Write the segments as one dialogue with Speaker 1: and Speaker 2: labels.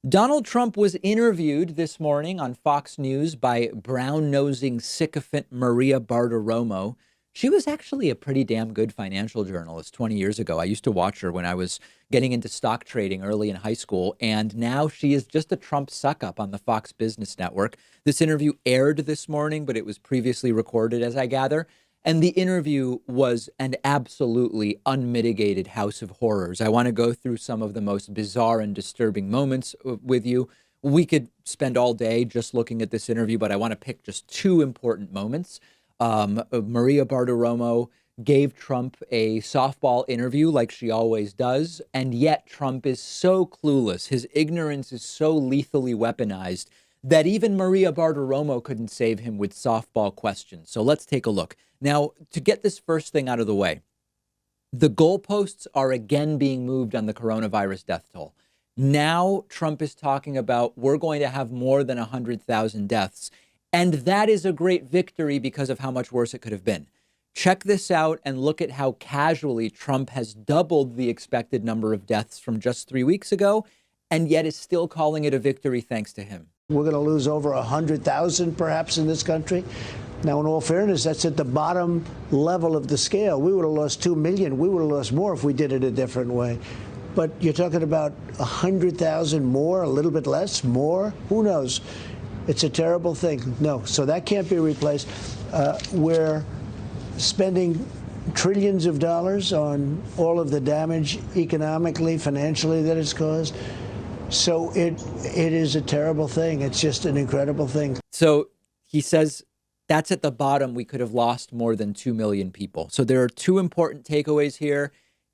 Speaker 1: Donald Trump was interviewed this morning on Fox News by brown-nosing sycophant Maria Bartiromo. She was actually a pretty damn good financial journalist 20 years ago. I used to watch her when I was getting into stock trading early in high school, and now she is just a Trump suck-up on the Fox Business Network. This interview aired this morning, but it was previously recorded, as I gather. And the interview was an absolutely unmitigated house of horrors. I want to go through some of the most bizarre and disturbing moments with you. We could spend all day just looking at this interview, but I want to pick just two important moments. Maria Bartiromo gave Trump a softball interview like she always does, and yet Trump is so clueless. His ignorance is so lethally weaponized that even Maria Bartiromo couldn't save him with softball questions. So let's take a look. Now, to get this first thing out of the way, the goalposts are again being moved on the coronavirus death toll. Now Trump is talking about we're going to have more than 100,000 deaths. And that is a great victory because of how much worse it could have been. Check this out and look at how casually Trump has doubled the expected number of deaths from just 3 weeks ago, and yet is still calling it a victory thanks to him.
Speaker 2: We're going to lose over 100,000 perhaps in this country. Now, in all fairness, that's at the bottom level of the scale. We would have lost 2 million. We would have lost more if we did it a different way. But you're talking about 100,000 more, a little bit less, more? Who knows? It's a terrible thing. No, so that can't be replaced. We're spending trillions of dollars on all of the damage economically, financially that it's caused. So it is a terrible thing. It's just an incredible thing.
Speaker 1: So he says that's at the bottom. We could have lost more than 2 million people. So there are two important takeaways here.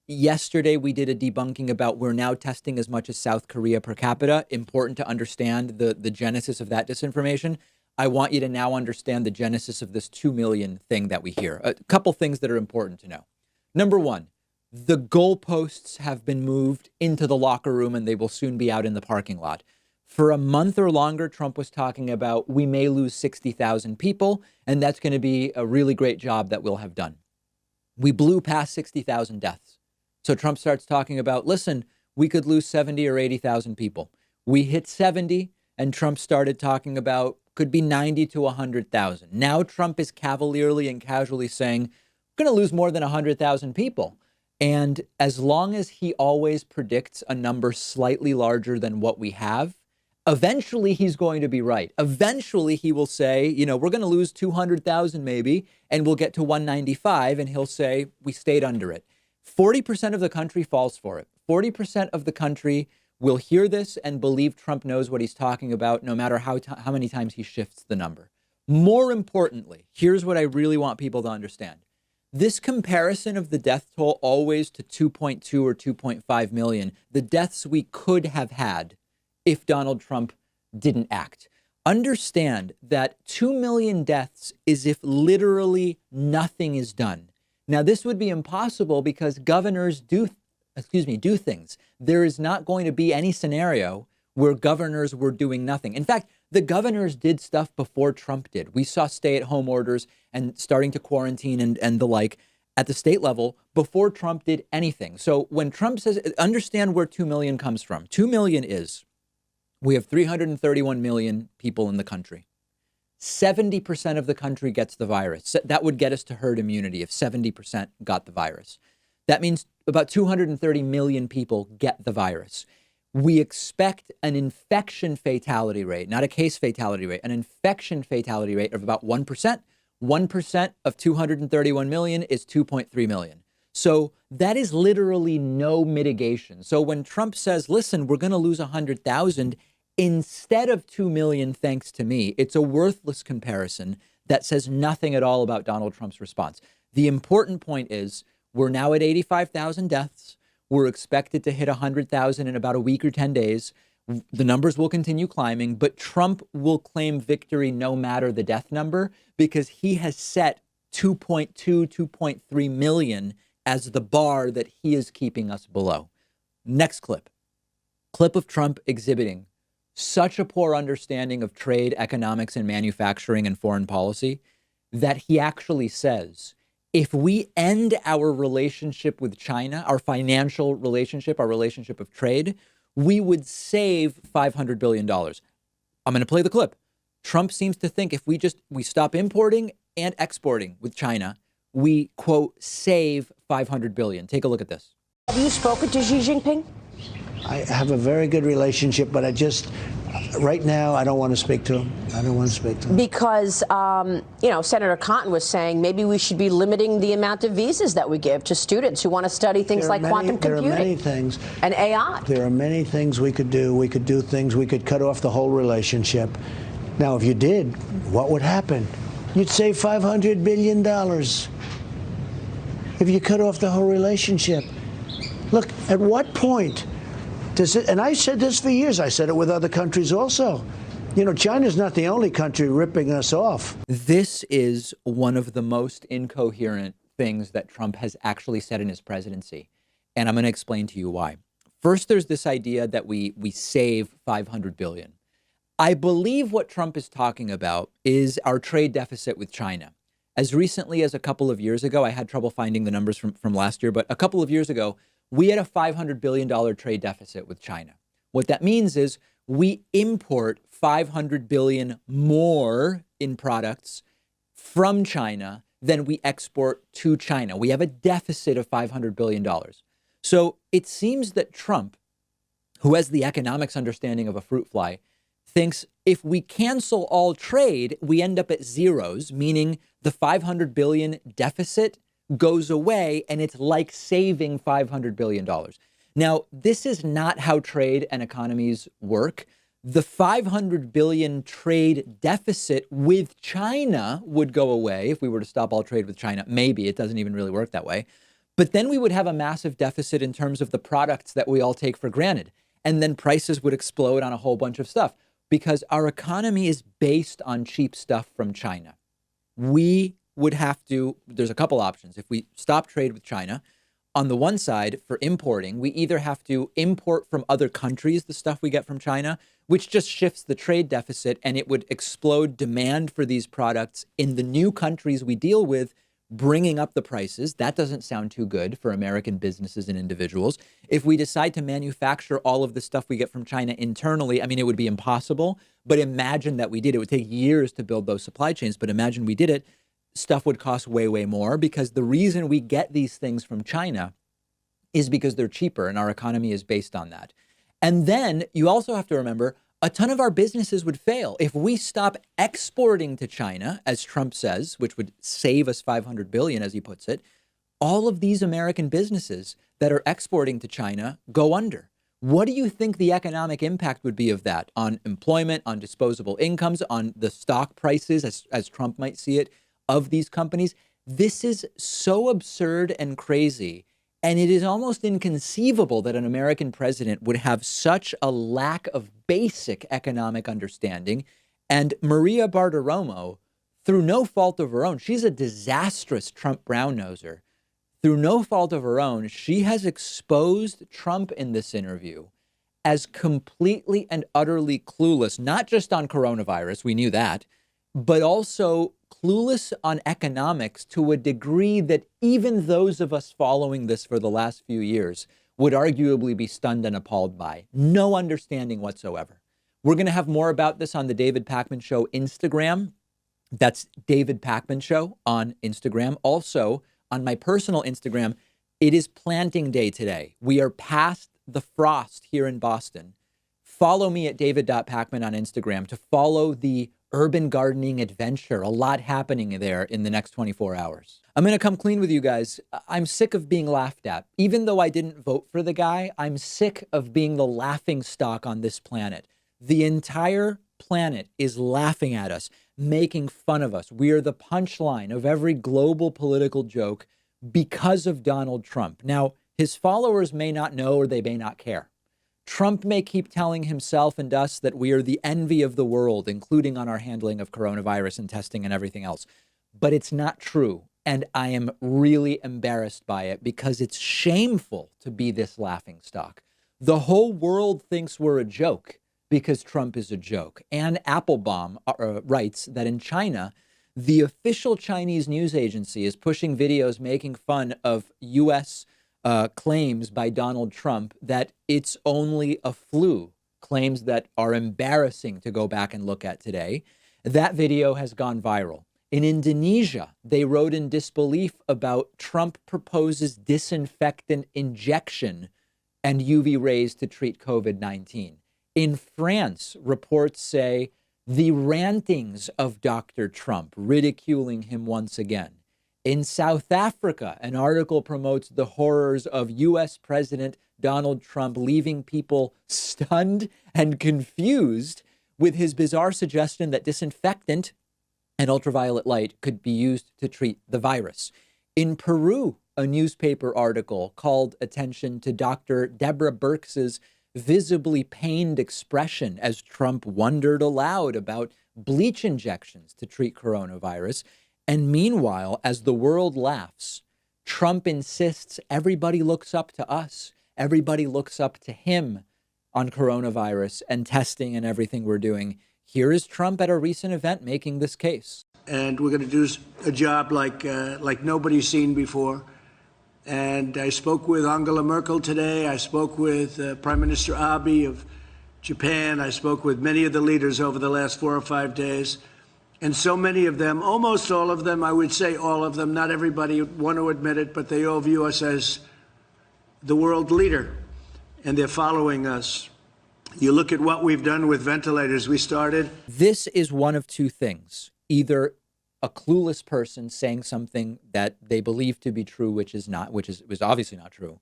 Speaker 1: Yesterday, we did a debunking about we're now testing as much as South Korea per capita. Important to understand the genesis of that disinformation. I want you to now understand the genesis of this 2 million thing that we hear. A couple things that are important to know. Number one, the goalposts have been moved into the locker room and they will soon be out in the parking lot. For a month or longer, Trump was talking about we may lose 60,000 people, and that's going to be a really great job that we'll have done. We blew past 60,000 deaths. So Trump starts talking about, listen, we could lose 70 or 80,000 people. We hit 70, and Trump started talking about could be 90 to 100,000. Now Trump is cavalierly and casually saying, we're going to lose more than 100,000 people. And as long as he always predicts a number slightly larger than what we have, eventually he's going to be right. Eventually he will say, you know, we're going to lose 200,000 maybe, and we'll get to 195, and he'll say, we stayed under it. 40% of the country falls for it. 40% of the country will hear this and believe Trump knows what he's talking about, no matter how many times he shifts the number. More importantly, here's what I really want people to understand. This comparison of the death toll always to 2.2 or 2.5 million, the deaths we could have had if Donald Trump didn't act. Understand that 2 million deaths is if literally nothing is done. Now, this would be impossible because governors do things. There is not going to be any scenario where governors were doing nothing. In fact, the governors did stuff before Trump did. We saw stay-at-home orders and starting to quarantine and the like at the state level before Trump did anything. So when Trump says, understand where 2 million comes from. 2 million is, we have 331 million people in the country. 70% of the country gets the virus. That would get us to herd immunity if 70% got the virus. That means about 230 million people get the virus. We expect an infection fatality rate, not a case fatality rate, an infection fatality rate of about 1%. 1% of 231 million is 2.3 million. So that is literally no mitigation. So when Trump says, listen, we're going to lose 100,000 instead of 2 million, thanks to me, it's a worthless comparison that says nothing at all about Donald Trump's response. The important point is we're now at 85,000 deaths. We're expected to hit 100,000 in about a week or 10 days. The numbers will continue climbing, but Trump will claim victory no matter the death number because he has set 2.2, 2.3 million as the bar that he is keeping us below. Next clip. Clip of Trump exhibiting such a poor understanding of trade, economics, and manufacturing and foreign policy that he actually says, if we end our relationship with China, our financial relationship, our relationship of trade, we would save $500 billion. I'm going to play the clip. Trump seems to think if we stop importing and exporting with China, we, quote, save $500 billion. Take a look at this.
Speaker 3: Have you spoken to Xi Jinping?
Speaker 2: I have a very good relationship, but right now, I don't want to speak to him. I don't want to speak to him.
Speaker 3: Because, Senator Cotton was saying maybe we should be limiting the amount of visas that we give to students who want to study things like quantum computing.
Speaker 2: There are many things.
Speaker 3: And AI. There
Speaker 2: are many things we could do. We could do things. We could cut off the whole relationship. Now, if you did, what would happen? You'd save $500 billion if you cut off the whole relationship. Look, at what point does it, and I said this for years, I said it with other countries also. China's not the only country ripping us off.
Speaker 1: This is one of the most incoherent things that Trump has actually said in his presidency. And I'm going to explain to you why. First, there's this idea that we save $500 billion. I believe what Trump is talking about is our trade deficit with China. As recently as a couple of years ago, I had trouble finding the numbers from last year, but a couple of years ago, we had a $500 billion trade deficit with China. What that means is we import $500 billion more in products from China than we export to China. We have a deficit of $500 billion. So it seems that Trump, who has the economics understanding of a fruit fly, thinks if we cancel all trade, we end up at zeros, meaning the $500 billion deficit goes away and it's like saving $500 billion. Now, this is not how trade and economies work. The $500 billion trade deficit with China would go away if we were to stop all trade with China. Maybe it doesn't even really work that way. But then we would have a massive deficit in terms of the products that we all take for granted. And then prices would explode on a whole bunch of stuff because our economy is based on cheap stuff from China. We would have to, there's a couple options. If we stop trade with China, on the one side, for importing, we either have to import from other countries the stuff we get from China, which just shifts the trade deficit, and it would explode demand for these products in the new countries we deal with, bringing up the prices. That doesn't sound too good for American businesses and individuals. If we decide to manufacture all of the stuff we get from China internally, I mean, it would be impossible, but imagine that we did. It would take years to build those supply chains, but imagine we did it. Stuff would cost way, way more because the reason we get these things from China is because they're cheaper and our economy is based on that. And then you also have to remember a ton of our businesses would fail. If we stop exporting to China, as Trump says, which would save us $500 billion, as he puts it, all of these American businesses that are exporting to China go under. What do you think the economic impact would be of that on employment, on disposable incomes, on the stock prices, as Trump might see it, of these companies? This is so absurd and crazy. And it is almost inconceivable that an American president would have such a lack of basic economic understanding. And Maria Bartiromo, through no fault of her own, she's a disastrous Trump brown-noser. Through no fault of her own, she has exposed Trump in this interview as completely and utterly clueless, not just on coronavirus, we knew that, but also clueless on economics to a degree that even those of us following this for the last few years would arguably be stunned and appalled by. No understanding whatsoever. We're going to have more about this on the David Pakman Show Instagram. That's David Pakman Show on Instagram. Also, on my personal Instagram, it is planting day today. We are past the frost here in Boston. Follow me at david.pakman on Instagram to follow the urban gardening adventure. A lot happening there in the next 24 hours. I'm going to come clean with you guys. I'm sick of being laughed at. Even though I didn't vote for the guy, I'm sick of being the laughing stock on this planet. The entire planet is laughing at us, making fun of us. We are the punchline of every global political joke because of Donald Trump. Now, his followers may not know or they may not care. Trump may keep telling himself and us that we are the envy of the world, including on our handling of coronavirus and testing and everything else. But it's not true. And I am really embarrassed by it because it's shameful to be this laughing stock. The whole world thinks we're a joke because Trump is a joke. Anne Applebaum writes that in China, the official Chinese news agency is pushing videos making fun of U.S. claims by Donald Trump that it's only a flu, claims that are embarrassing to go back and look at today. That video has gone viral. In Indonesia, they wrote in disbelief about Trump proposes disinfectant injection and UV rays to treat COVID-19. In France, reports say the rantings of Dr. Trump, ridiculing him once again. In South Africa, an article promotes the horrors of U.S. President Donald Trump, leaving people stunned and confused with his bizarre suggestion that disinfectant and ultraviolet light could be used to treat the virus. In Peru, a newspaper article called attention to Dr. Deborah Birx's visibly pained expression as Trump wondered aloud about bleach injections to treat coronavirus. And meanwhile, as the world laughs, Trump insists everybody looks up to us. Everybody looks up to him on coronavirus and testing and everything we're doing. Here is Trump at a recent event making this case.
Speaker 2: And we're going to do a job like nobody's seen before. And I spoke with Angela Merkel today. I spoke with Prime Minister Abe of Japan. I spoke with many of the leaders over the last 4 or 5 days. And so many of them, almost all of them, I would say all of them, not everybody want to admit it, but they all view us as the world leader, and they're following us. You look at what we've done with ventilators. We started.
Speaker 1: This is one of two things. Either a clueless person saying something that they believe to be true, which is was obviously not true,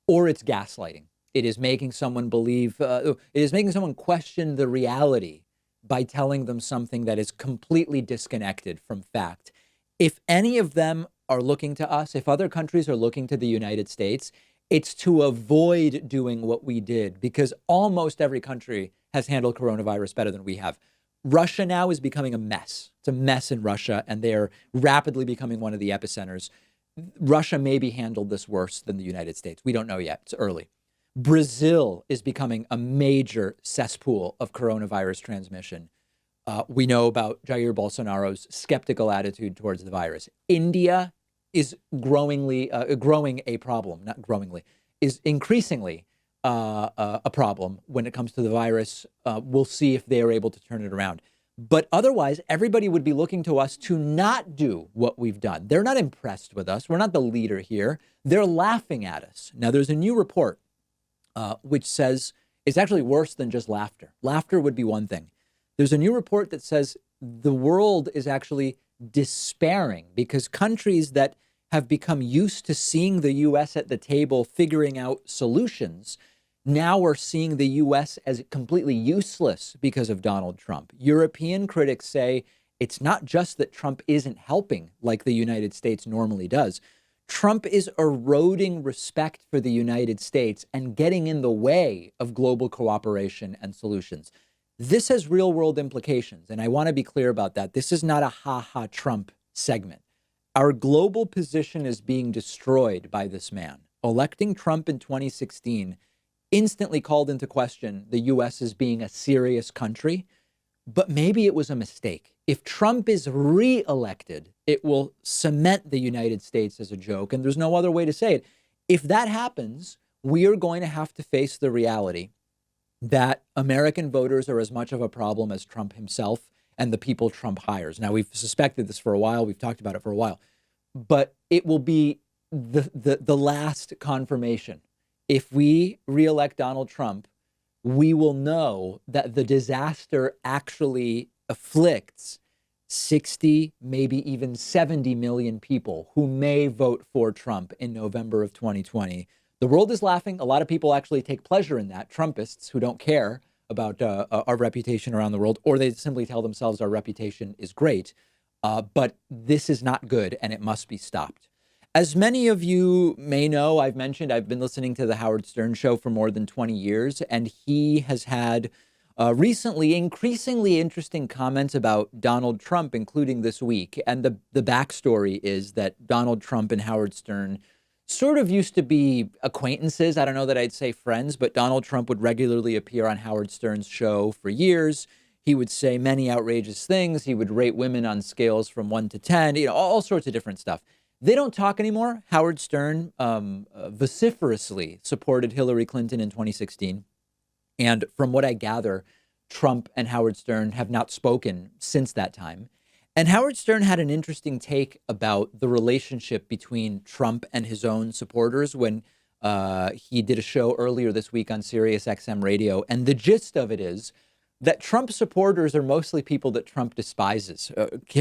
Speaker 1: or it's gaslighting. It is making someone believe, it is making someone question the reality by telling them something that is completely disconnected from fact. If any of them are looking to us, if other countries are looking to the United States, it's to avoid doing what we did, because almost every country has handled coronavirus better than we have. Russia now is becoming a mess. It's a mess in Russia, and they're rapidly becoming one of the epicenters. Russia maybe handled this worse than the United States. We don't know yet. It's early. Brazil is becoming a major cesspool of coronavirus transmission. We know about Jair Bolsonaro's skeptical attitude towards the virus. India is growing a problem, not growingly, is increasingly a problem when it comes to the virus. We'll see if they are able to turn it around. But otherwise, everybody would be looking to us to not do what we've done. They're not impressed with us. We're not the leader here. They're laughing at us. Now, there's a new report which says it's actually worse than just laughter. Laughter would be one thing. There's a new report that says the world is actually despairing because countries that have become used to seeing the U.S. at the table figuring out solutions now are seeing the U.S. as completely useless because of Donald Trump. European critics say it's not just that Trump isn't helping like the United States normally does. Trump is eroding respect for the United States and getting in the way of global cooperation and solutions. This has real world implications, and I want to be clear about that. This is not a ha-ha Trump segment. Our global position is being destroyed by this man. Electing Trump in 2016 instantly called into question the U.S. as being a serious country, but maybe it was a mistake. If Trump is re-elected, it will cement the United States as a joke, and there's no other way to say it. If that happens, we are going to have to face the reality that American voters are as much of a problem as Trump himself and the people Trump hires. Now, we've suspected this for a while. We've talked about it for a while. But it will be the last confirmation. If we reelect Donald Trump, we will know that the disaster actually afflicts 60, maybe even 70 million people who may vote for Trump in November of 2020. The world is laughing. A lot of people actually take pleasure in that. Trumpists who don't care about our reputation around the world, or they simply tell themselves our reputation is great. But this is not good, and it must be stopped. As many of you may know, I've been listening to the Howard Stern show for more than 20 years, and he has had recently increasingly interesting comments about Donald Trump, including this week. And the backstory is that Donald Trump and Howard Stern sort of used to be acquaintances. I don't know that I'd say friends, but Donald Trump would regularly appear on Howard Stern's show for years. He would say many outrageous things. He would rate women on scales from 1 to 10, all sorts of different stuff. They don't talk anymore. Howard Stern vociferously supported Hillary Clinton in 2016. And from what I gather, Trump and Howard Stern have not spoken since that time. And Howard Stern had an interesting take about the relationship between Trump and his own supporters when he did a show earlier this week on Sirius XM radio. And the gist of it is that Trump supporters are mostly people that Trump despises,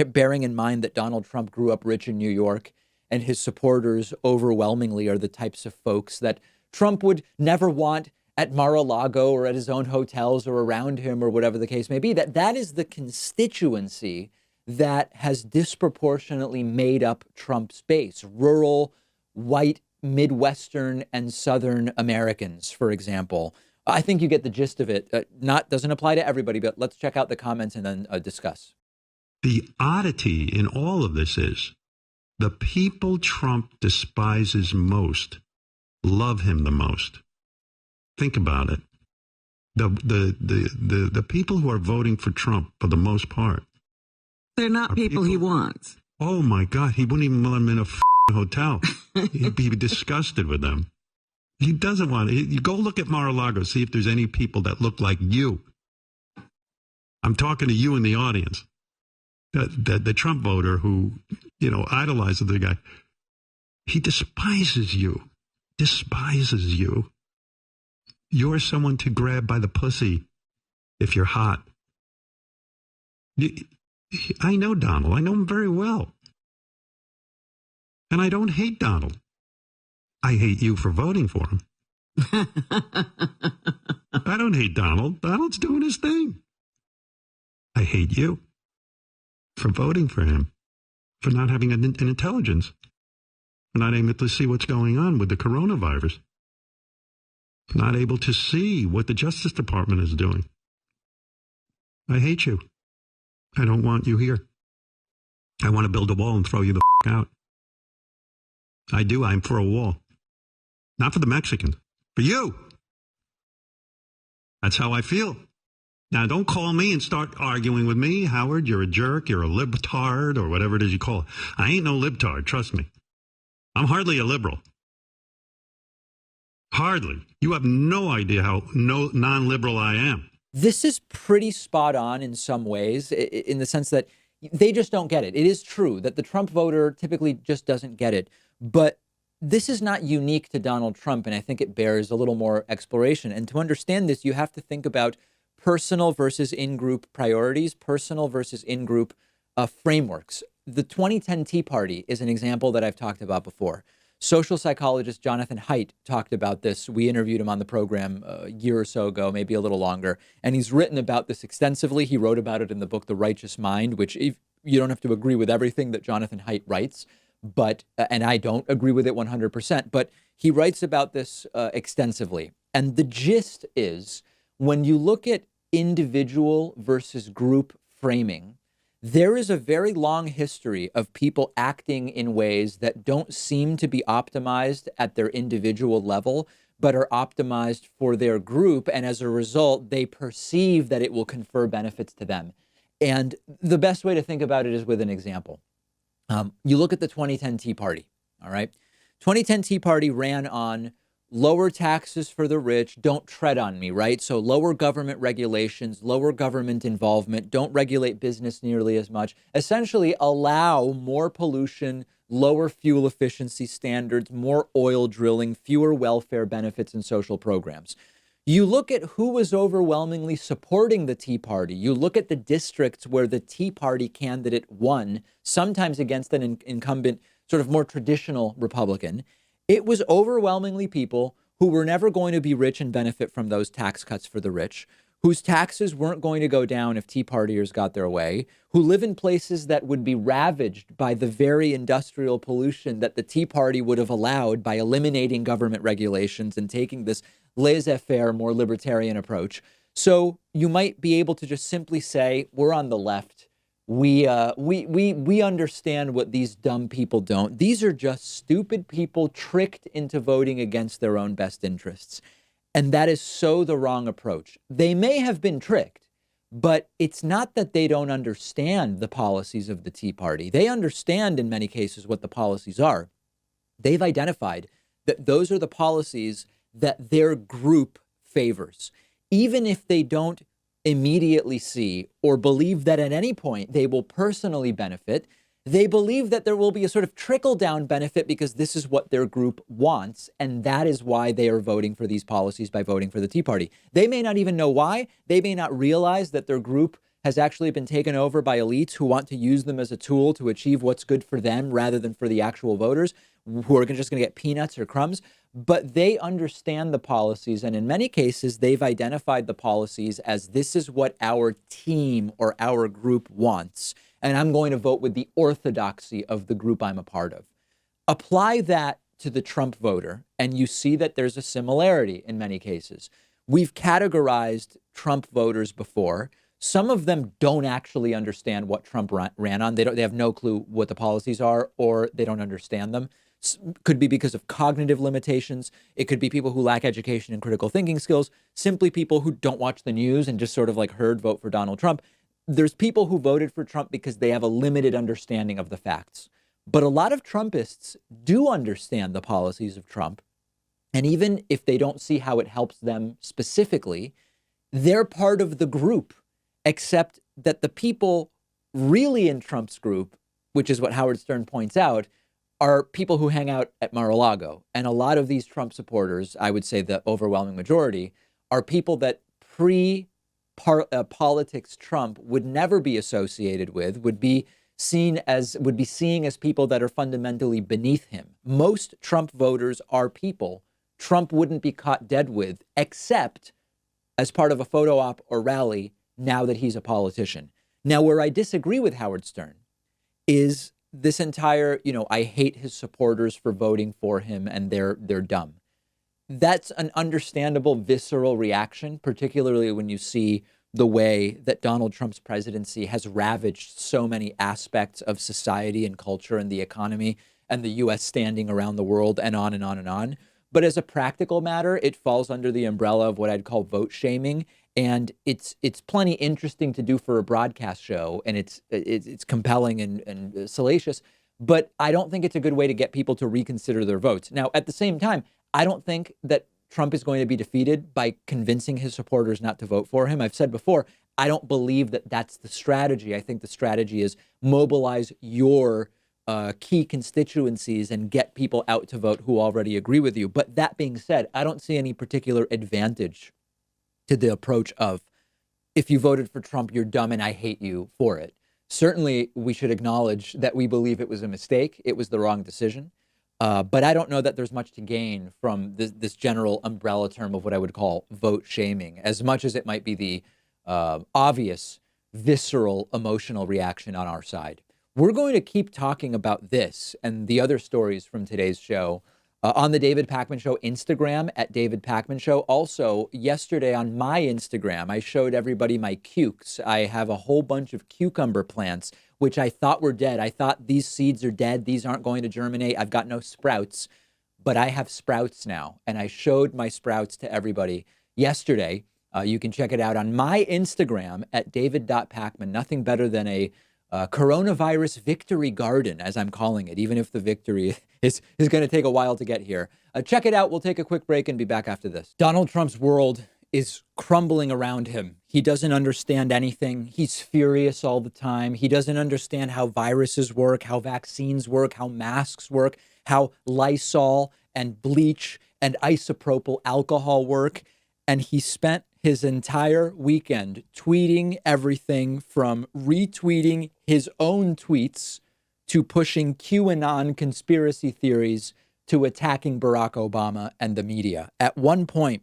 Speaker 1: bearing in mind that Donald Trump grew up rich in New York, and his supporters overwhelmingly are the types of folks that Trump would never want at Mar-a-Lago or at his own hotels or around him or whatever the case may be. That is the constituency that has disproportionately made up Trump's base. Rural, white, Midwestern and Southern Americans, for example. I think you get the gist of it. Doesn't apply to everybody, but let's check out the comments and then discuss.
Speaker 4: The oddity in all of this is the people Trump despises most love him the most. Think about it. The people who are voting for Trump, for the most part,
Speaker 5: they're not people he wants.
Speaker 4: Oh my God, he wouldn't even let them in a hotel. He'd be disgusted with them. He doesn't want it. You go look at Mar-a-Lago, see if there's any people that look like you. I'm talking to you in the audience. The Trump voter who, idolizes the guy. He despises you. Despises you. You're someone to grab by the pussy if you're hot. I know Donald. I know him very well. And I don't hate Donald. I hate you for voting for him. I don't hate Donald. Donald's doing his thing. I hate you for voting for him, for not having an intelligence, for not able to see what's going on with the coronavirus, not able to see what the Justice Department is doing. I hate you. I don't want you here. I want to build a wall and throw you the out. I do. I'm for a wall. Not for the Mexicans. For you. That's how I feel. Now, don't call me and start arguing with me. Howard, you're a jerk. You're a libtard or whatever it is you call it. I ain't no libtard. Trust me. I'm hardly a liberal. Hardly. You have no idea how non-liberal I am.
Speaker 1: This is pretty spot on in some ways, in the sense that they just don't get it. It is true that the Trump voter typically just doesn't get it. But this is not unique to Donald Trump, and I think it bears a little more exploration. And to understand this, you have to think about personal versus in-group priorities, personal versus in-group frameworks. The 2010 Tea Party is an example that I've talked about before. Social psychologist Jonathan Haidt talked about this. We interviewed him on the program a year or so ago, maybe a little longer. And he's written about this extensively. He wrote about it in the book, The Righteous Mind, which you don't have to agree with everything that Jonathan Haidt writes, but and I don't agree with it 100%, but he writes about this extensively. And the gist is, when you look at individual versus group framing, there is a very long history of people acting in ways that don't seem to be optimized at their individual level, but are optimized for their group. And as a result, they perceive that it will confer benefits to them. And the best way to think about it is with an example. You look at the 2010 Tea Party, all right? 2010 Tea Party ran on lower taxes for the rich, don't tread on me, right? So lower government regulations, lower government involvement, don't regulate business nearly as much, essentially allow more pollution, lower fuel efficiency standards, more oil drilling, fewer welfare benefits and social programs. You look at who was overwhelmingly supporting the Tea Party. You look at the districts where the Tea Party candidate won, sometimes against an incumbent, sort of more traditional Republican. It was overwhelmingly people who were never going to be rich and benefit from those tax cuts for the rich, whose taxes weren't going to go down if Tea Partiers got their way, who live in places that would be ravaged by the very industrial pollution that the Tea Party would have allowed by eliminating government regulations and taking this laissez-faire, more libertarian approach. So you might be able to just simply say, we're on the left. We understand what these dumb people don't. These are just stupid people tricked into voting against their own best interests. And that is so the wrong approach. They may have been tricked, But it's not that they don't understand the policies of the Tea Party. They understand in many cases what the policies are. They've identified that those are the policies that their group favors. Even if they don't immediately see or believe that at any point they will personally benefit, they believe that there will be a sort of trickle-down benefit because this is what their group wants, and that is why they are voting for these policies by voting for the Tea Party. They may not even know why. They may not realize that their group has actually been taken over by elites who want to use them as a tool to achieve what's good for them rather than for the actual voters who are just going to get peanuts or crumbs. But they understand the policies, and in many cases, they've identified the policies as this is what our team or our group wants, and I'm going to vote with the orthodoxy of the group I'm a part of. Apply that to the Trump voter, and you see that there's a similarity in many cases. We've categorized Trump voters before. Some of them don't actually understand what Trump ran on. They have no clue what the policies are, or they don't understand them. Could be because of cognitive limitations. It could be people who lack education and critical thinking skills, simply people who don't watch the news and just sort of like heard vote for Donald Trump. There's people who voted for Trump because they have a limited understanding of the facts. But a lot of Trumpists do understand the policies of Trump. And even if they don't see how it helps them specifically, they're part of the group, except that the people really in Trump's group, which is what Howard Stern points out, are people who hang out at Mar-a-Lago. And a lot of these Trump supporters, I would say the overwhelming majority, are people that politics Trump would never be associated with, would be seeing as people that are fundamentally beneath him. Most Trump voters are people Trump wouldn't be caught dead with, except as part of a photo op or rally now that he's a politician. Now, where I disagree with Howard Stern is this entire, I hate his supporters for voting for him and they're dumb. That's an understandable, visceral reaction, particularly when you see the way that Donald Trump's presidency has ravaged so many aspects of society and culture and the economy and the U.S. standing around the world and on and on and on. But as a practical matter, it falls under the umbrella of what I'd call vote shaming. And it's plenty interesting to do for a broadcast show, and it's compelling and salacious. But I don't think it's a good way to get people to reconsider their votes. Now, at the same time, I don't think that Trump is going to be defeated by convincing his supporters not to vote for him. I've said before, I don't believe that that's the strategy. I think the strategy is mobilize your key constituencies and get people out to vote who already agree with you. But that being said, I don't see any particular advantage to the approach of, if you voted for Trump, you're dumb and I hate you for it. Certainly, we should acknowledge that we believe it was a mistake. It was the wrong decision. But I don't know that there's much to gain from this general umbrella term of what I would call vote shaming, as much as it might be the obvious, visceral, emotional reaction on our side. We're going to keep talking about this and the other stories from today's show on the David Pakman Show Instagram at David Pakman Show. Also, yesterday on my Instagram, I showed everybody my cukes. I have a whole bunch of cucumber plants, which I thought were dead. I thought these seeds are dead. These aren't going to germinate. I've got no sprouts, but I have sprouts now. And I showed my sprouts to everybody yesterday. You can check it out on my Instagram at david.pakman. Nothing better than a coronavirus victory garden, as I'm calling it, even if the victory is going to take a while to get here. Check it out. We'll take a quick break and be back after this. Donald Trump's world is crumbling around him. He doesn't understand anything. He's furious all the time. He doesn't understand how viruses work, how vaccines work, how masks work, how Lysol and bleach and isopropyl alcohol work. And he spent his entire weekend tweeting everything from retweeting his own tweets to pushing QAnon conspiracy theories to attacking Barack Obama and the media. At one point,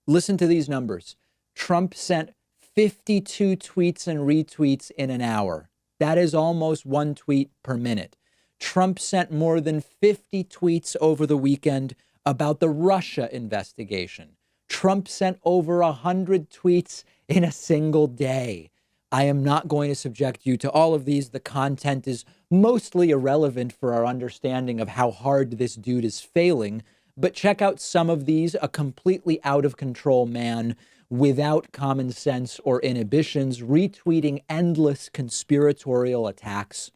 Speaker 1: listen to these numbers. Trump sent 52 tweets and retweets in an hour. That is almost one tweet per minute. Trump sent more than 50 tweets over the weekend about the Russia investigation. Trump sent over 100 tweets in a single day. I am not going to subject you to all of these. The content is mostly irrelevant for our understanding of how hard this dude is failing. But check out some of these. A completely out of control man without common sense or inhibitions, retweeting endless conspiratorial attacks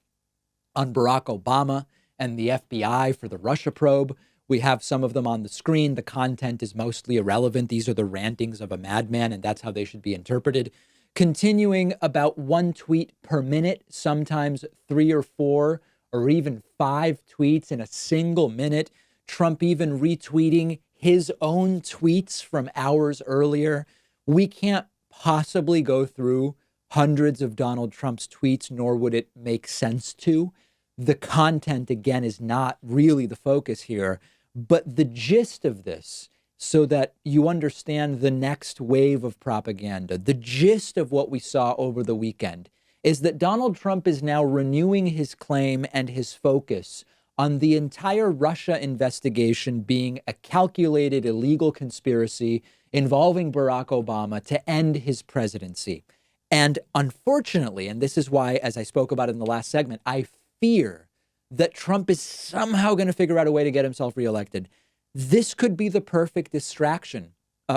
Speaker 1: on Barack Obama and the FBI for the Russia probe. We have some of them on the screen. The content is mostly irrelevant. These are the rantings of a madman, and that's how they should be interpreted. Continuing about one tweet per minute, sometimes 3 or 4 or even 5 tweets in a single minute. Trump even retweeting his own tweets from hours earlier. We can't possibly go through hundreds of Donald Trump's tweets, nor would it make sense to. The content, again, is not really the focus here, but the gist of this, so that you understand the next wave of propaganda, the gist of what we saw over the weekend, is that Donald Trump is now renewing his claim and his focus on the entire Russia investigation being a calculated illegal conspiracy involving Barack Obama to end his presidency. And unfortunately, and this is why, as I spoke about in the last segment, I fear that Trump is somehow going to figure out a way to get himself reelected. This could be the perfect distraction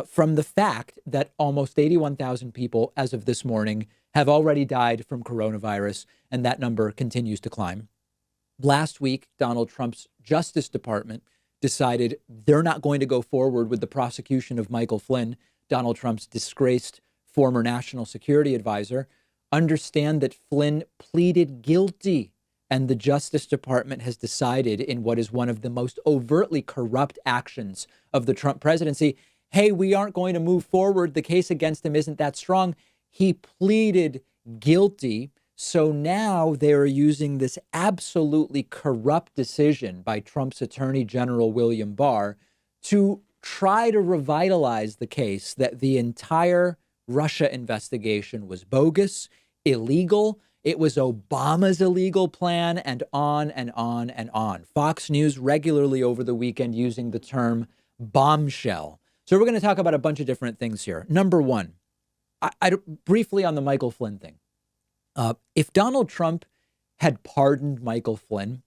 Speaker 1: from the fact that almost 81,000 people as of this morning have already died from coronavirus, and that number continues to climb. Last week, Donald Trump's Justice Department decided they're not going to go forward with the prosecution of Michael Flynn, Donald Trump's disgraced former national security advisor. Understand that Flynn pleaded guilty, and the Justice Department has decided, in what is one of the most overtly corrupt actions of the Trump presidency, hey, we aren't going to move forward. The case against him isn't that strong. He pleaded guilty. So now they're using this absolutely corrupt decision by Trump's Attorney General, William Barr, to try to revitalize the case that the entire Russia investigation was bogus, illegal. It was Obama's illegal plan, and on and on and on. Fox News regularly over the weekend using the term bombshell. So we're going to talk about a bunch of different things here. Number one, I briefly on the Michael Flynn thing. If Donald Trump had pardoned Michael Flynn,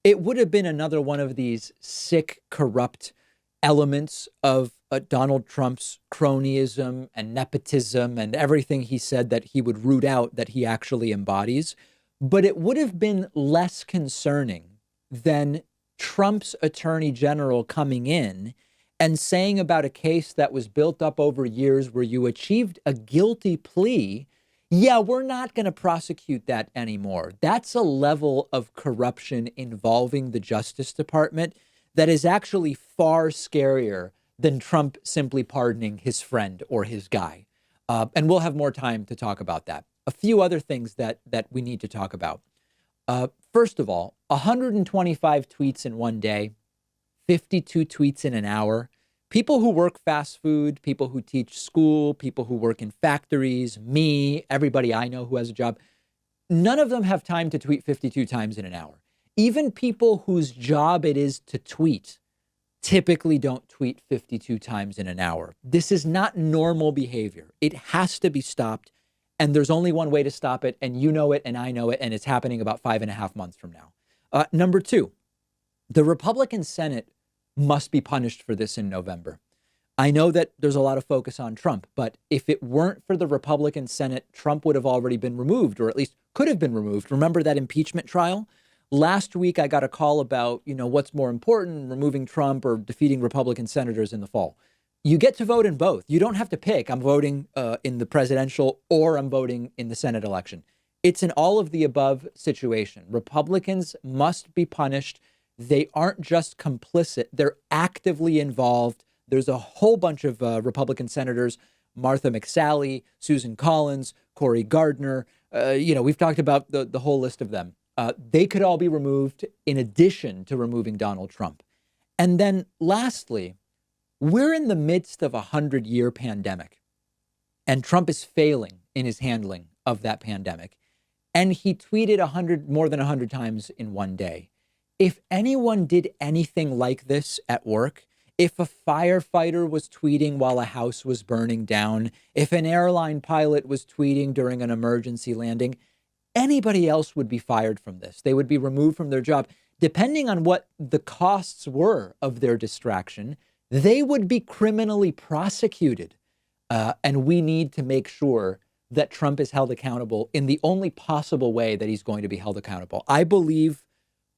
Speaker 1: it would have been another one of these sick, corrupt elements of Donald Trump's cronyism and nepotism and everything he said that he would root out that he actually embodies. But it would have been less concerning than Trump's attorney general coming in and saying about a case that was built up over years where you achieved a guilty plea, yeah, we're not going to prosecute that anymore. That's a level of corruption involving the Justice Department that is actually far scarier than Trump simply pardoning his friend or his guy. And we'll have more time to talk about that. A few other things that we need to talk about. First of all, 125 tweets in one day, 52 tweets in an hour. People who work fast food, people who teach school, people who work in factories, me, everybody I know who has a job, none of them have time to tweet 52 times in an hour. Even people whose job it is to tweet typically don't tweet 52 times in an hour. This is not normal behavior. It has to be stopped. And there's only one way to stop it. And you know it, and I know it. And it's happening about 5.5 months from now. Number two, the Republican Senate must be punished for this in November. I know that there's a lot of focus on Trump, but if it weren't for the Republican Senate, Trump would have already been removed, or at least could have been removed. Remember that impeachment trial? Last week, I got a call about, what's more important, removing Trump or defeating Republican senators in the fall. You get to vote in both. You don't have to pick. I'm voting in the presidential or I'm voting in the Senate election. It's an all of the above situation. Republicans must be punished. They aren't just complicit. They're actively involved. There's a whole bunch of Republican senators, Martha McSally, Susan Collins, Cory Gardner. We've talked about the whole list of them. They could all be removed in addition to removing Donald Trump. And then lastly, we're in the midst of a 100-year pandemic, and Trump is failing in his handling of that pandemic. And he tweeted more than 100 times in one day. If anyone did anything like this at work, if a firefighter was tweeting while a house was burning down, if an airline pilot was tweeting during an emergency landing, anybody else would be fired from this. They would be removed from their job. Depending on what the costs were of their distraction, they would be criminally prosecuted. And we need to make sure that Trump is held accountable in the only possible way that he's going to be held accountable. I believe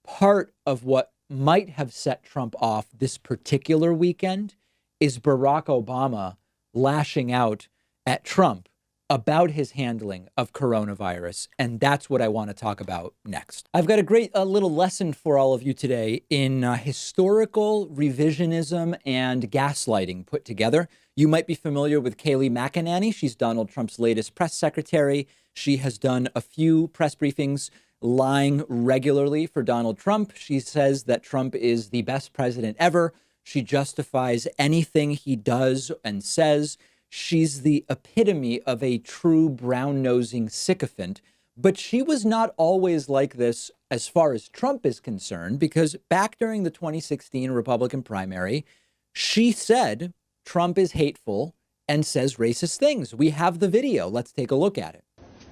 Speaker 1: part of what might have set Trump off this particular weekend is Barack Obama lashing out at Trump about his handling of coronavirus. And that's what I want to talk about next. I've got a great little lesson for all of you today in historical revisionism and gaslighting put together. You might be familiar with Kayleigh McEnany. She's Donald Trump's latest press secretary. She has done a few press briefings lying regularly for Donald Trump. She says that Trump is the best president ever. She justifies anything he does and says. She's the epitome of a true brown-nosing sycophant. But she was not always like this as far as Trump is concerned, because back during the 2016 Republican primary, she said Trump is hateful and says racist things. We have the video. Let's take a look at it.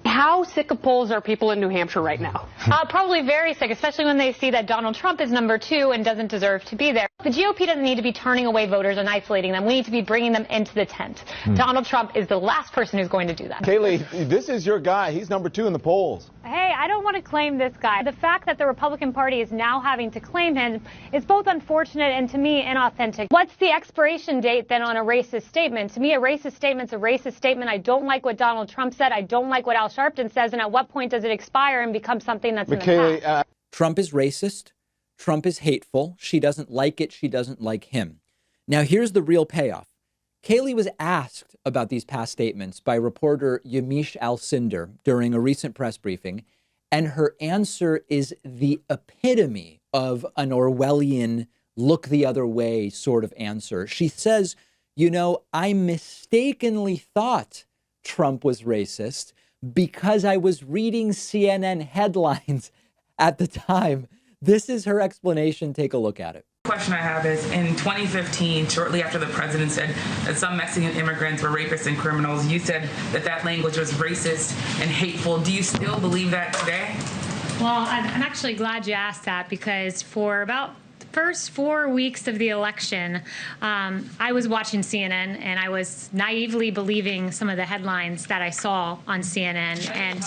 Speaker 6: How sick of polls are people in New Hampshire right now?
Speaker 7: Probably very sick, especially when they see that Donald Trump is number 2 and doesn't deserve to be there. The GOP doesn't need to be turning away voters and isolating them. We need to be bringing them into the tent. Donald Trump is the last person who's going to do that.
Speaker 8: Kayleigh, this is your guy. He's number 2 in the polls.
Speaker 7: Hey, I don't want to claim this guy. The fact that the Republican Party is now having to claim him is both unfortunate and, to me, inauthentic. What's the expiration date then on a racist statement? To me, a racist statement's a racist statement. I don't like what Donald Trump said. I don't like what Al Sharpton says. And at what point does it expire and become something that's in the past?
Speaker 1: Trump is racist. Trump is hateful. She doesn't like it. She doesn't like him. Now, here's the real payoff. Kayleigh was asked about these past statements by reporter Yamiche Alcindor during a recent press briefing, and her answer is the epitome of an Orwellian look the other way sort of answer. She says, I mistakenly thought Trump was racist because I was reading CNN headlines at the time. This is her explanation. Take a look at it.
Speaker 9: Question I have is, in 2015, shortly after the president said that some Mexican immigrants were rapists and criminals, you said that language was racist and hateful. Do you still believe that today?
Speaker 7: Well, I'm actually glad you asked that, because for about first 4 weeks of the election, I was watching CNN and I was naively believing some of the headlines that I saw on CNN. And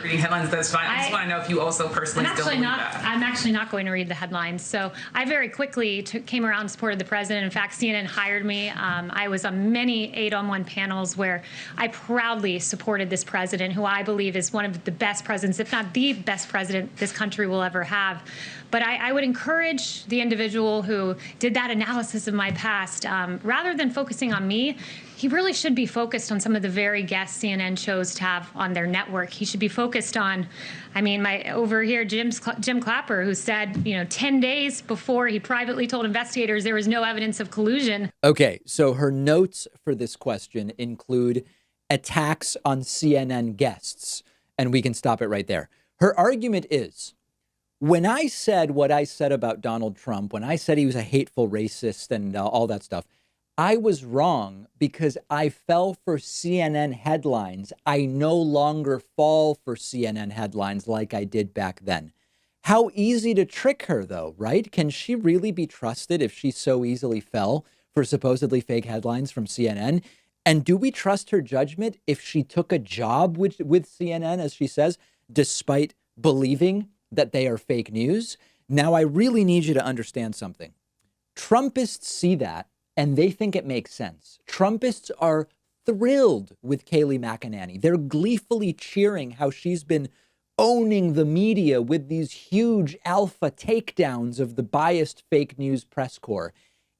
Speaker 9: reading headlines, that's fine. I just want to know if you also personally still believe that.
Speaker 7: I'm actually not going to read the headlines. So I very quickly came around and supported the president. In fact, CNN hired me. I was on many 8-on-1 panels where I proudly supported this president, who I believe is one of the best presidents, if not the best president this country will ever have. But I would encourage the individual who did that analysis of my past, rather than focusing on me, he really should be focused on some of the very guests CNN chose to have on their network. He should be focused on, over here, Jim Clapper, who said, 10 days before he privately told investigators there was no evidence of collusion.
Speaker 1: Okay, so her notes for this question include attacks on CNN guests, and we can stop it right there. Her argument is, when I said what I said about Donald Trump, when I said he was a hateful racist and all that stuff, I was wrong because I fell for CNN headlines. I no longer fall for CNN headlines like I did back then. How easy to trick her, though, right? Can she really be trusted if she so easily fell for supposedly fake headlines from CNN? And do we trust her judgment if she took a job with CNN, as she says, despite believing that they are fake news? Now, I really need you to understand something. Trumpists see that and they think it makes sense. Trumpists are thrilled with Kayleigh McEnany. They're gleefully cheering how she's been owning the media with these huge alpha takedowns of the biased fake news press corps.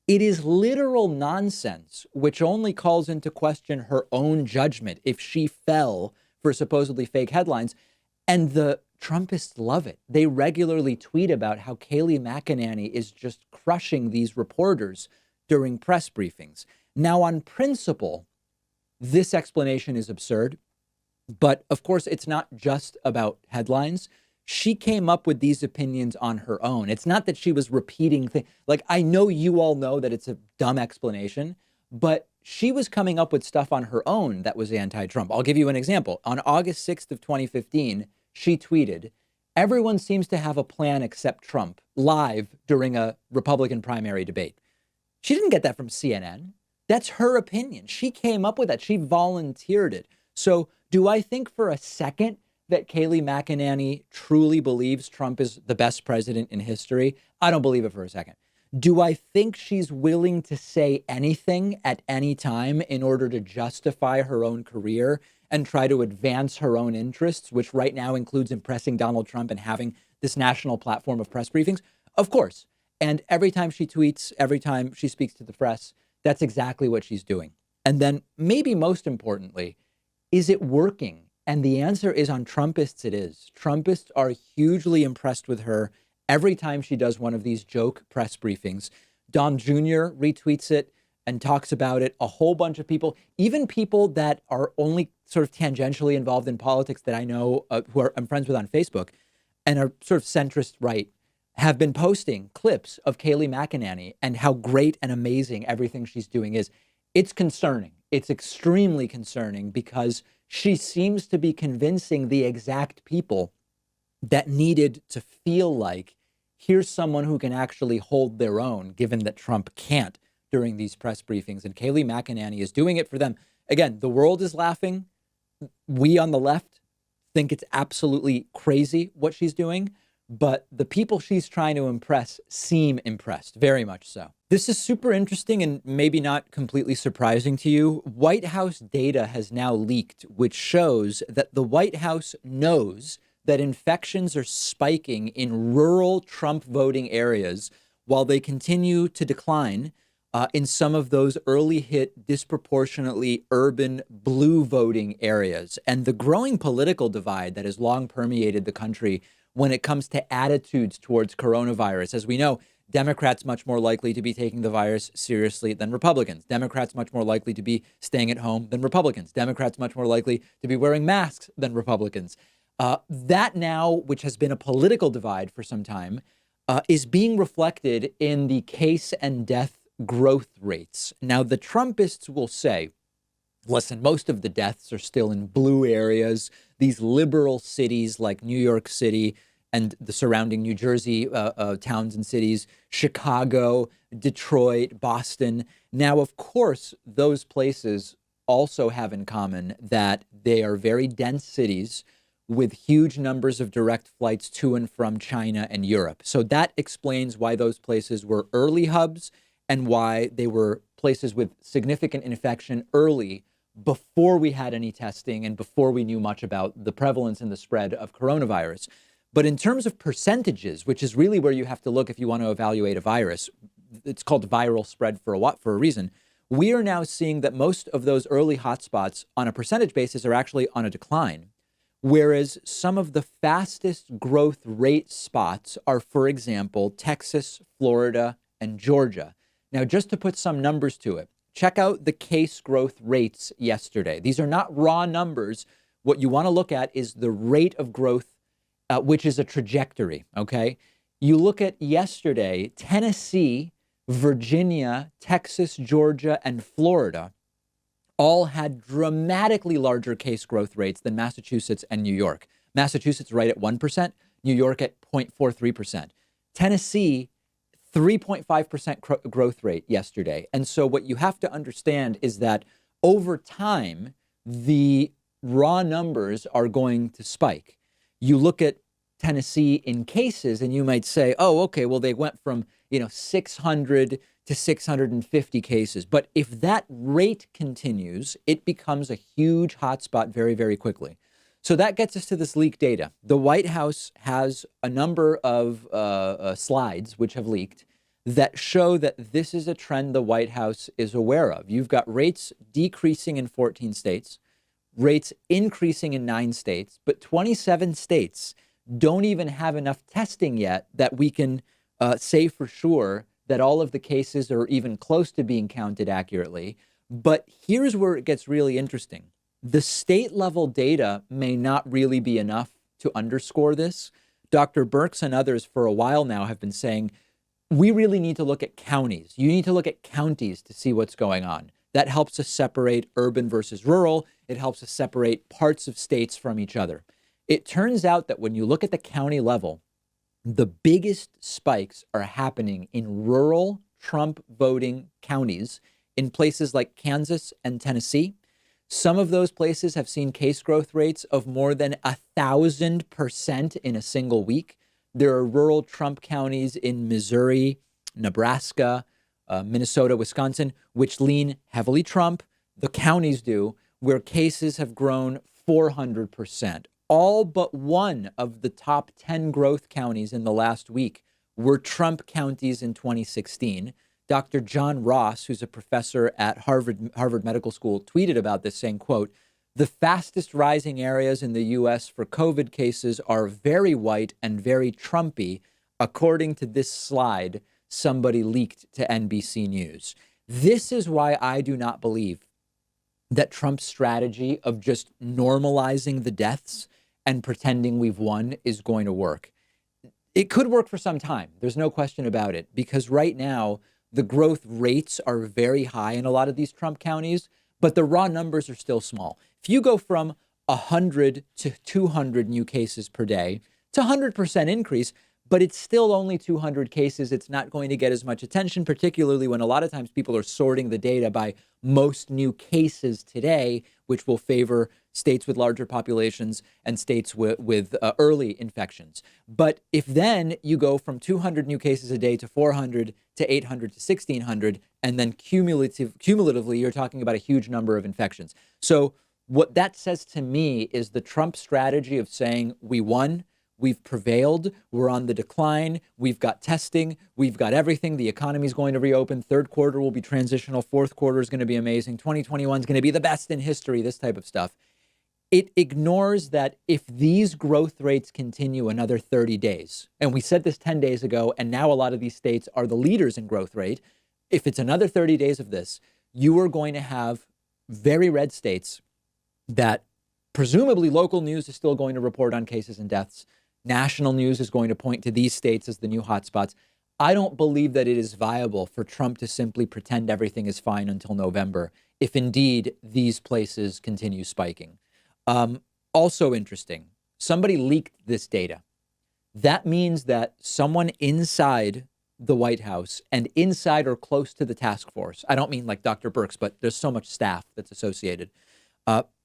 Speaker 1: It is literal nonsense, which only calls into question her own judgment if she fell for supposedly fake headlines. And the Trumpists love it. They regularly tweet about how Kayleigh McEnany is just crushing these reporters during press briefings. Now, on principle, this explanation is absurd. But of course, it's not just about headlines. She came up with these opinions on her own. It's not that she was repeating things. Like, I know you all know that it's a dumb explanation, but she was coming up with stuff on her own that was anti-Trump. I'll give you an example. On August 6th of 2015, she tweeted, "Everyone seems to have a plan except Trump," live during a Republican primary debate. She didn't get that from CNN. That's her opinion. She came up with that. She volunteered it. So do I think for a second that Kayleigh McEnany truly believes Trump is the best president in history? I don't believe it for a second. Do I think she's willing to say anything at any time in order to justify her own career and try to advance her own interests, which right now includes impressing Donald Trump and having this national platform of press briefings? Of course. And every time she tweets, every time she speaks to the press, that's exactly what she's doing. And then maybe most importantly, is it working? And the answer is on Trumpists, it is. Trumpists are hugely impressed with her every time she does one of these joke press briefings. Don Jr. retweets it and talks about it. A whole bunch of people, even people that are only sort of tangentially involved in politics that I know, I'm friends with on Facebook and are sort of centrist right, have been posting clips of Kayleigh McEnany and how great and amazing everything she's doing is. It's concerning. It's extremely concerning because she seems to be convincing the exact people that needed to feel like here's someone who can actually hold their own, given that Trump can't during these press briefings. And Kayleigh McEnany is doing it for them. Again, the world is laughing. We on the left think it's absolutely crazy what she's doing, but the people she's trying to impress seem impressed, very much so. This is super interesting and maybe not completely surprising to you. White House data has now leaked, which shows that the White House knows that infections are spiking in rural Trump voting areas while they continue to decline in some of those early hit, disproportionately urban blue voting areas. And the growing political divide that has long permeated the country when it comes to attitudes towards coronavirus. As we know, Democrats much more likely to be taking the virus seriously than Republicans. Democrats much more likely to be staying at home than Republicans. Democrats much more likely to be wearing masks than Republicans. That now, which has been a political divide for some time, is being reflected in the case and death growth rates. Now, the Trumpists will say, listen, most of the deaths are still in blue areas, these liberal cities like New York City and the surrounding New Jersey towns and cities, Chicago, Detroit, Boston. Now, of course, those places also have in common that they are very dense cities with huge numbers of direct flights to and from China and Europe. So that explains why those places were early hubs and why they were places with significant infection early before we had any testing and before we knew much about the prevalence and the spread of coronavirus. But in terms of percentages, which is really where you have to look if you want to evaluate a virus, it's called viral spread for a reason. We are now seeing that most of those early hotspots on a percentage basis are actually on a decline. Whereas some of the fastest growth rate spots are, for example, Texas, Florida, and Georgia. Now, just to put some numbers to it, check out the case growth rates yesterday. These are not raw numbers. What you want to look at is the rate of growth, which is a trajectory, okay? You look at yesterday, Tennessee, Virginia, Texas, Georgia, and Florida all had dramatically larger case growth rates than Massachusetts and New York. Massachusetts right at 1%, New York at 0.43%. Tennessee, 3.5% growth rate yesterday. And so what you have to understand is that over time, the raw numbers are going to spike. You look at Tennessee in cases and you might say, oh, okay, well, they went from 600 to 650 cases. But if that rate continues, it becomes a huge hotspot very, very quickly. So that gets us to this leaked data. The White House has a number of slides which have leaked that show that this is a trend the White House is aware of. You've got rates decreasing in 14 states, rates increasing in 9 states, but 27 states don't even have enough testing yet that we can say for sure that all of the cases are even close to being counted accurately. But here's where it gets really interesting. The state level data may not really be enough to underscore this. Dr. Birx and others for a while now have been saying, we really need to look at counties. You need to look at counties to see what's going on. That helps us separate urban versus rural. It helps us separate parts of states from each other. It turns out that when you look at the county level, the biggest spikes are happening in rural Trump voting counties in places like Kansas and Tennessee. Some of those places have seen case growth rates of more than 1,000% in a single week. There are rural Trump counties in Missouri, Nebraska, Minnesota, Wisconsin, which lean heavily Trump. The counties do, where cases have grown 400%. All but one of the top 10 growth counties in the last week were Trump counties in 2016. Dr. John Ross, who's a professor at Harvard Medical School, tweeted about this saying, quote, "The fastest rising areas in the U.S. for COVID cases are very white and very Trumpy, according to this slide somebody leaked to NBC News." This is why I do not believe that Trump's strategy of just normalizing the deaths and pretending we've won is going to work. It could work for some time. There's no question about it, because right now the growth rates are very high in a lot of these Trump counties, but the raw numbers are still small. If you go from 100 to 200 new cases per day, it's a 100% increase, but it's still only 200 cases. It's not going to get as much attention, particularly when a lot of times people are sorting the data by most new cases today, which will favor states with larger populations and states with early infections. But if then you go from 200 new cases a day to 400 to 800 to 1,600, and then cumulatively, you're talking about a huge number of infections. So what that says to me is the Trump strategy of saying we won, we've prevailed, we're on the decline, we've got testing, we've got everything, the economy's going to reopen, third quarter will be transitional, fourth quarter is going to be amazing, 2021 is going to be the best in history, this type of stuff. It ignores that if these growth rates continue another 30 days, and we said this 10 days ago, and now a lot of these states are the leaders in growth rate, if it's another 30 days of this, you are going to have very red states that presumably local news is still going to report on cases and deaths. National news is going to point to these states as the new hotspots. I don't believe that it is viable for Trump to simply pretend everything is fine until November, if indeed these places continue spiking. Also interesting, somebody leaked this data. That means that someone inside the White House and inside or close to the task force, I don't mean like Dr. Birx, but there's so much staff that's associated.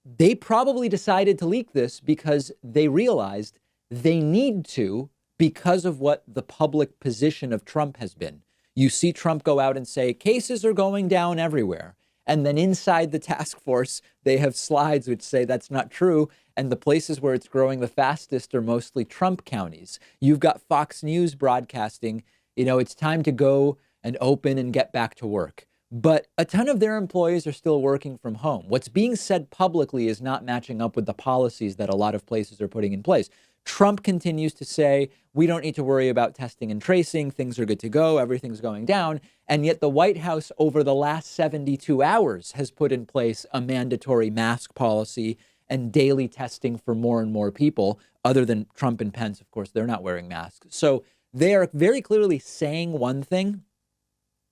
Speaker 1: They probably decided to leak this because they realized they need to, because of what the public position of Trump has been. You see Trump go out and say cases are going down everywhere. And then inside the task force, they have slides which say that's not true. And the places where it's growing the fastest are mostly Trump counties. You've got Fox News broadcasting, it's time to go and open and get back to work. But a ton of their employees are still working from home. What's being said publicly is not matching up with the policies that a lot of places are putting in place. Trump continues to say, we don't need to worry about testing and tracing. Things are good to go. Everything's going down. And yet the White House over the last 72 hours has put in place a mandatory mask policy and daily testing for more and more people. Other than Trump and Pence, of course, they're not wearing masks. So they are very clearly saying one thing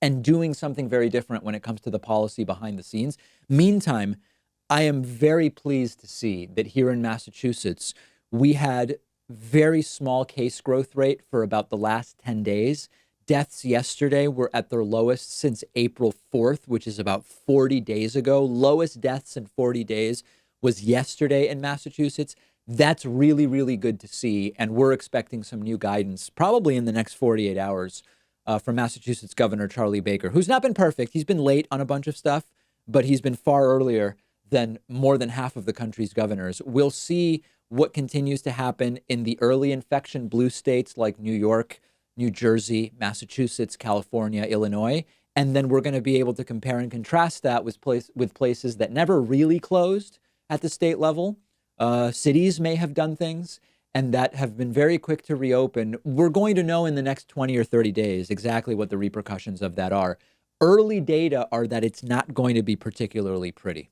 Speaker 1: and doing something very different when it comes to the policy behind the scenes. Meantime, I am very pleased to see that here in Massachusetts, we had very small case growth rate for about the last 10 days. Deaths yesterday were at their lowest since April 4th, which is about 40 days ago. Lowest deaths in 40 days was yesterday in Massachusetts. That's really, really good to see. And we're expecting some new guidance, probably in the next 48 hours, from Massachusetts Governor Charlie Baker, who's not been perfect. He's been late on a bunch of stuff, but he's been far earlier than more than half of the country's governors. We'll see what continues to happen in the early infection blue states like New York, New Jersey, Massachusetts, California, Illinois. And then we're going to be able to compare and contrast that with places that never really closed at the state level. Cities may have done things and that have been very quick to reopen. We're going to know in the next 20 or 30 days exactly what the repercussions of that are. Early data are that it's not going to be particularly pretty.